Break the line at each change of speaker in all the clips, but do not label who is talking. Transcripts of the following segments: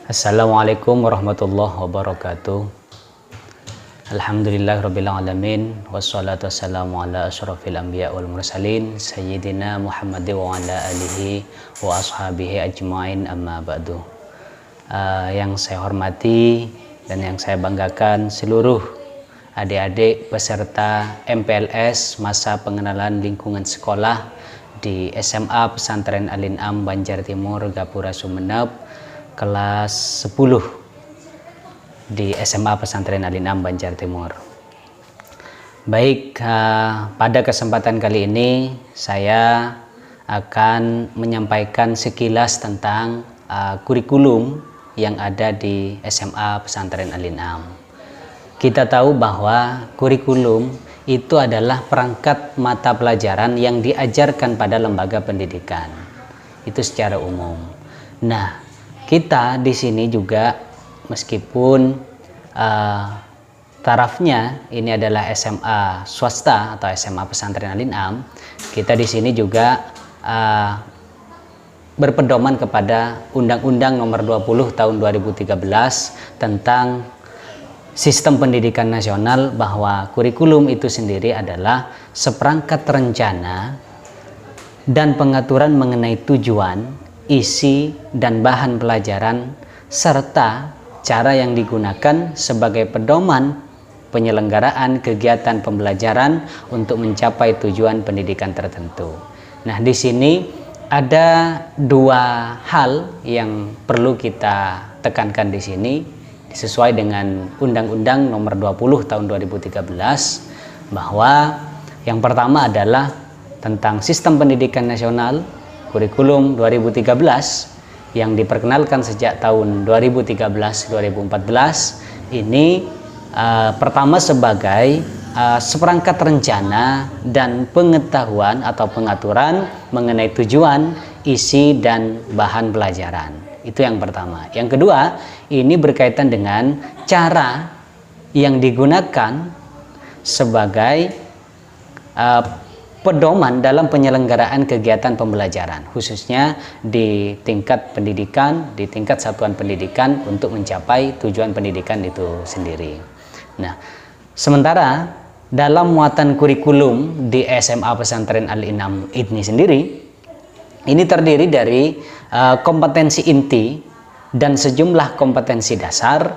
Assalamualaikum warahmatullahi wabarakatuh. Alhamdulillahirrabbilalamin. Wassalatu wassalamu ala asyrafil anbiya wal mursalin Sayyidina Muhammad wa ala alihi wa ashabihi ajmain, amma ba'du. Yang saya hormati dan yang saya banggakan seluruh adik-adik peserta MPLS Masa Pengenalan Lingkungan Sekolah di SMA Pesantren Al-In'am Banjar Timur, Gapura, Sumeneb, kelas 10 di SMA Pesantren Al-In'am Banjar Timur. Baik, pada kesempatan kali ini saya akan menyampaikan sekilas tentang kurikulum yang ada di SMA Pesantren Al-In'am. Kita tahu bahwa kurikulum itu adalah perangkat mata pelajaran yang diajarkan pada lembaga pendidikan. Itu secara umum. Nah, kita di sini juga meskipun tarafnya ini adalah SMA swasta atau SMA Pesantren Al-In'am, kita di sini juga berpedoman kepada Undang-Undang Nomor 20 Tahun 2013 tentang Sistem Pendidikan Nasional, bahwa kurikulum itu sendiri adalah seperangkat rencana dan pengaturan mengenai tujuan, isi dan bahan pelajaran serta cara yang digunakan sebagai pedoman penyelenggaraan kegiatan pembelajaran untuk mencapai tujuan pendidikan tertentu. Nah, di sini ada dua hal yang perlu kita tekankan di sini sesuai dengan Undang-Undang Nomor 20 Tahun 2013, bahwa yang pertama adalah tentang Sistem Pendidikan Nasional Kurikulum 2013 yang diperkenalkan sejak tahun 2013-2014 ini pertama sebagai seperangkat rencana dan pengetahuan atau pengaturan mengenai tujuan, isi dan bahan pelajaran. Itu yang pertama. Yang kedua, ini berkaitan dengan cara yang digunakan sebagai pedoman dalam penyelenggaraan kegiatan pembelajaran, khususnya di tingkat pendidikan, di tingkat satuan pendidikan untuk mencapai tujuan pendidikan itu sendiri. Nah, sementara dalam muatan kurikulum di SMA Pesantren Al-In'am ini sendiri, ini terdiri dari kompetensi inti dan sejumlah kompetensi dasar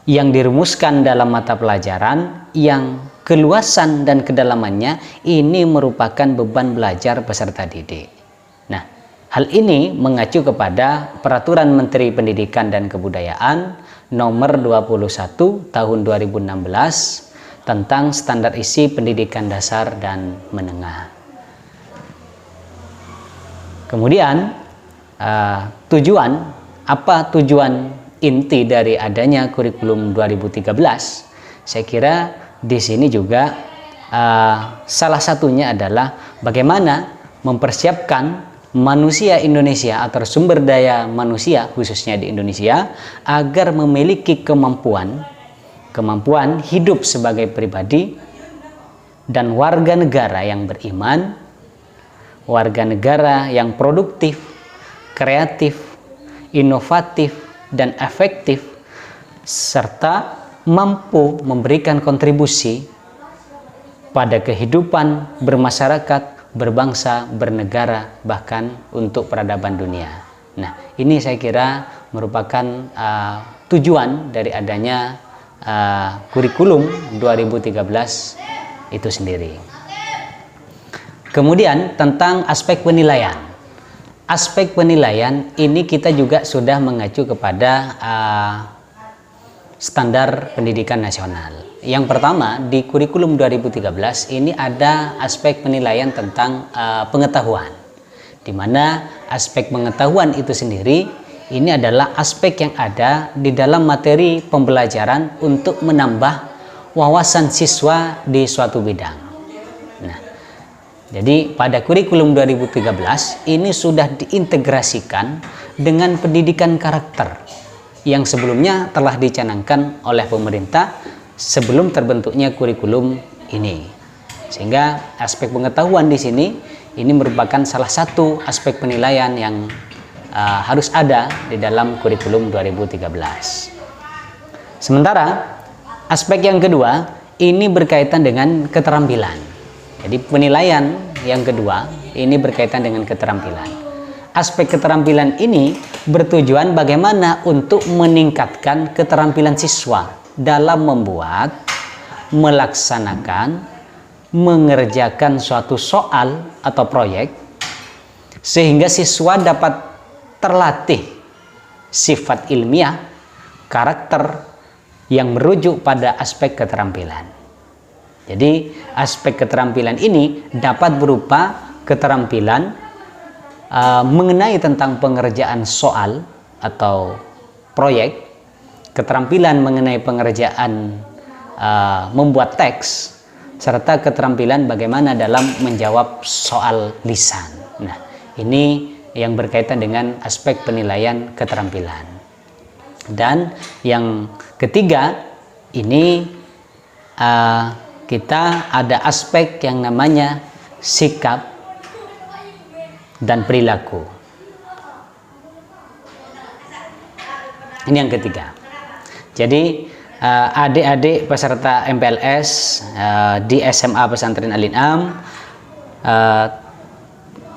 yang dirumuskan dalam mata pelajaran yang keluasan dan kedalamannya ini merupakan beban belajar peserta didik. Nah, hal ini mengacu kepada Peraturan Menteri Pendidikan dan Kebudayaan Nomor 21 Tahun 2016 tentang standar isi pendidikan dasar dan menengah. Kemudian, apa tujuan inti dari adanya kurikulum 2013? Saya kira di sini juga salah satunya adalah bagaimana mempersiapkan manusia Indonesia atau sumber daya manusia khususnya di Indonesia agar memiliki kemampuan hidup sebagai pribadi dan warga negara yang beriman, warga negara yang produktif, kreatif, inovatif dan efektif, serta mampu memberikan kontribusi pada kehidupan bermasyarakat, berbangsa, bernegara, bahkan untuk peradaban dunia. Nah, ini saya kira merupakan tujuan dari adanya kurikulum 2013 itu sendiri. Kemudian tentang aspek penilaian. Aspek penilaian ini kita juga sudah mengacu kepada standar pendidikan nasional. Yang pertama, di kurikulum 2013 ini ada aspek penilaian tentang pengetahuan, di mana aspek pengetahuan itu sendiri ini adalah aspek yang ada di dalam materi pembelajaran untuk menambah wawasan siswa di suatu bidang. Nah, jadi pada kurikulum 2013 ini sudah diintegrasikan dengan pendidikan karakter yang sebelumnya telah dicanangkan oleh pemerintah sebelum terbentuknya kurikulum ini. Sehingga aspek pengetahuan di sini ini merupakan salah satu aspek penilaian yang harus ada di dalam kurikulum 2013. Sementara aspek yang kedua ini berkaitan dengan keterampilan. Jadi penilaian yang kedua ini berkaitan dengan keterampilan. Aspek keterampilan ini bertujuan bagaimana untuk meningkatkan keterampilan siswa dalam membuat, melaksanakan, mengerjakan suatu soal atau proyek, sehingga siswa dapat terlatih sifat ilmiah, karakter yang merujuk pada aspek keterampilan. Jadi aspek keterampilan ini dapat berupa keterampilan mengenai tentang pengerjaan soal atau proyek, keterampilan mengenai pengerjaan membuat teks, serta keterampilan bagaimana dalam menjawab soal lisan. Nah, ini yang berkaitan dengan aspek penilaian keterampilan. Dan yang ketiga, ini kita ada aspek yang namanya sikap dan perilaku. Ini yang ketiga. Jadi adik-adik peserta MPLS di SMA Pesantren Al-In'am,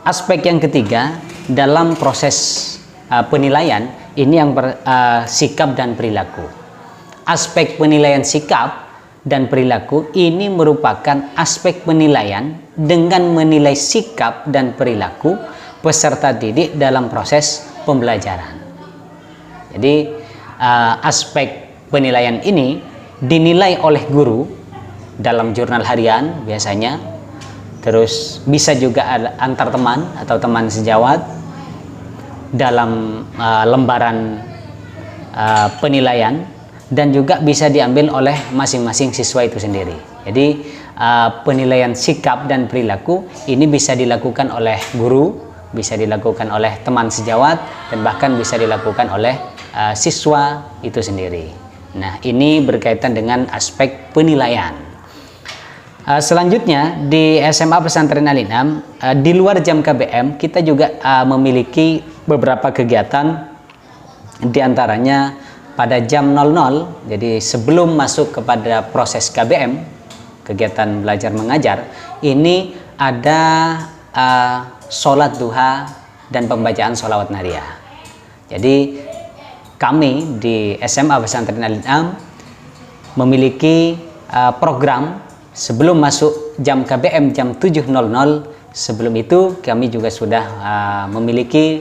aspek yang ketiga dalam proses penilaian ini yang sikap dan perilaku. Aspek penilaian sikap dan perilaku ini merupakan aspek penilaian dengan menilai sikap dan perilaku peserta didik dalam proses pembelajaran. Jadi aspek penilaian ini dinilai oleh guru dalam jurnal harian biasanya, terus bisa juga antar teman atau teman sejawat dalam lembaran penilaian, dan juga bisa diambil oleh masing-masing siswa itu sendiri. Jadi penilaian sikap dan perilaku ini bisa dilakukan oleh guru, bisa dilakukan oleh teman sejawat, dan bahkan bisa dilakukan oleh siswa itu sendiri. Nah, ini berkaitan dengan aspek penilaian. Selanjutnya di SMA Pesantren Al-In'am, di luar jam KBM kita juga memiliki beberapa kegiatan, diantaranya pada jam 00, jadi sebelum masuk kepada proses KBM, kegiatan belajar mengajar, ini ada sholat duha dan pembacaan sholawat nariyah. Jadi kami di SMA Pesantren Al-In'am memiliki program sebelum masuk jam KBM jam 7.00, sebelum itu kami juga sudah memiliki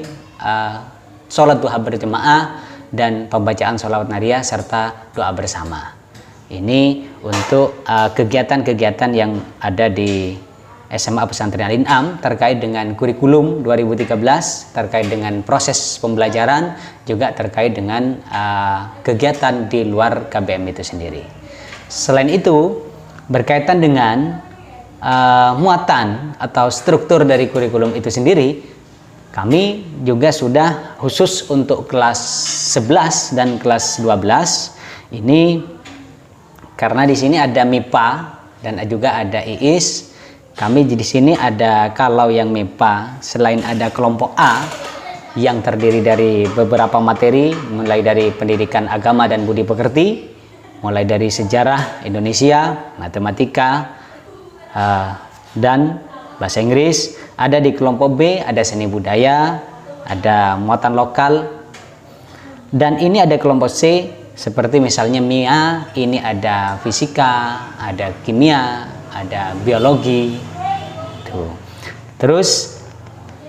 sholat duha berjemaah dan pembacaan sholawat nariyah serta doa bersama. Ini untuk kegiatan-kegiatan yang ada di SMA Pesantren Al-In'am terkait dengan kurikulum 2013, terkait dengan proses pembelajaran, juga terkait dengan kegiatan di luar KBM itu sendiri. Selain itu, berkaitan dengan muatan atau struktur dari kurikulum itu sendiri, kami juga sudah khusus untuk kelas 11 dan kelas 12 ini, karena di sini ada MIPA dan juga ada IIS. Kami di sini ada, kalau yang MIPA selain ada kelompok A yang terdiri dari beberapa materi, mulai dari pendidikan agama dan budi pekerti, mulai dari sejarah Indonesia, matematika, dan bahasa Inggris. Ada di kelompok B, ada seni budaya, ada muatan lokal, dan ini ada kelompok C seperti misalnya MIA, ini ada fisika, ada kimia, ada biologi. Tuh. Terus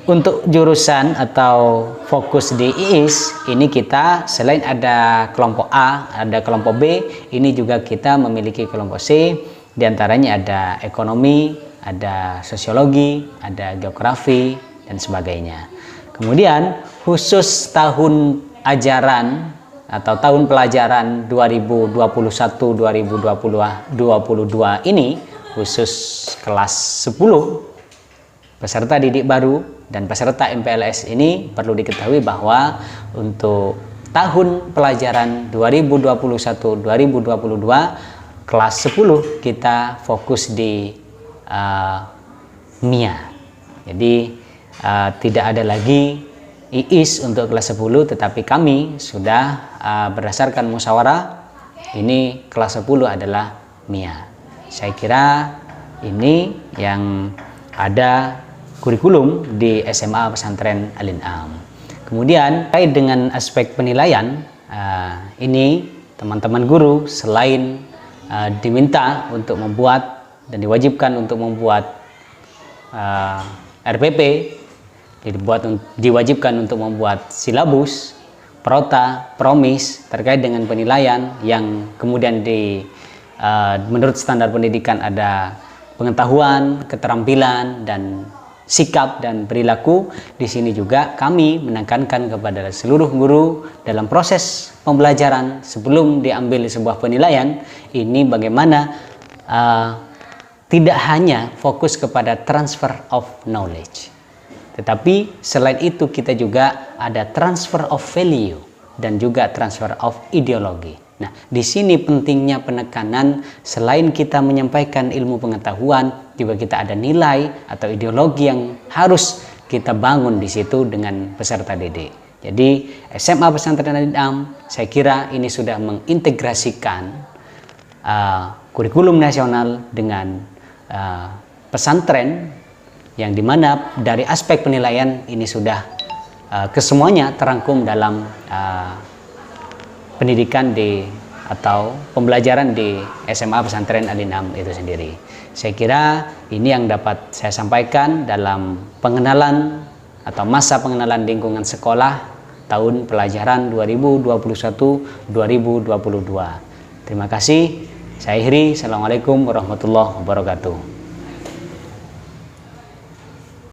untuk jurusan atau fokus di IIS ini, kita selain ada kelompok A, ada kelompok B, ini juga kita memiliki kelompok C, diantaranya ada ekonomi, ada sosiologi, ada geografi, dan sebagainya. Kemudian khusus tahun ajaran atau tahun pelajaran 2021-2022 ini, khusus kelas 10 peserta didik baru dan peserta MPLS ini, perlu diketahui bahwa untuk tahun pelajaran 2021-2022 kelas 10 kita fokus di MIA. Jadi tidak ada lagi IIS untuk kelas 10, tetapi kami sudah berdasarkan musyawarah ini kelas 10 adalah MIA. Saya kira ini yang ada kurikulum di SMA Pesantren Al-In'am. Kemudian terkait dengan aspek penilaian, ini teman-teman guru selain diminta untuk membuat dan diwajibkan untuk membuat RPP, diwajibkan untuk membuat silabus, prota, promis terkait dengan penilaian yang kemudian menurut standar pendidikan ada pengetahuan, keterampilan, dan sikap dan perilaku. Di sini juga kami menekankan kepada seluruh guru dalam proses pembelajaran sebelum diambil sebuah penilaian ini bagaimana tidak hanya fokus kepada transfer of knowledge, tetapi selain itu kita juga ada transfer of value dan juga transfer of ideologi. Nah, di sini pentingnya penekanan, selain kita menyampaikan ilmu pengetahuan, juga kita ada nilai atau ideologi yang harus kita bangun di situ dengan peserta didik. Jadi SMA Pesantren Al-In'am saya kira ini sudah mengintegrasikan kurikulum nasional dengan pesantren, yang dimana dari aspek penilaian ini sudah kesemuanya terangkum dalam pendidikan atau pembelajaran di SMA Pesantren Al-In'am itu sendiri. Saya kira ini yang dapat saya sampaikan dalam pengenalan atau masa pengenalan lingkungan sekolah tahun pelajaran 2021-2022. Terima kasih. Saya akhiri. Assalamualaikum warahmatullahi wabarakatuh.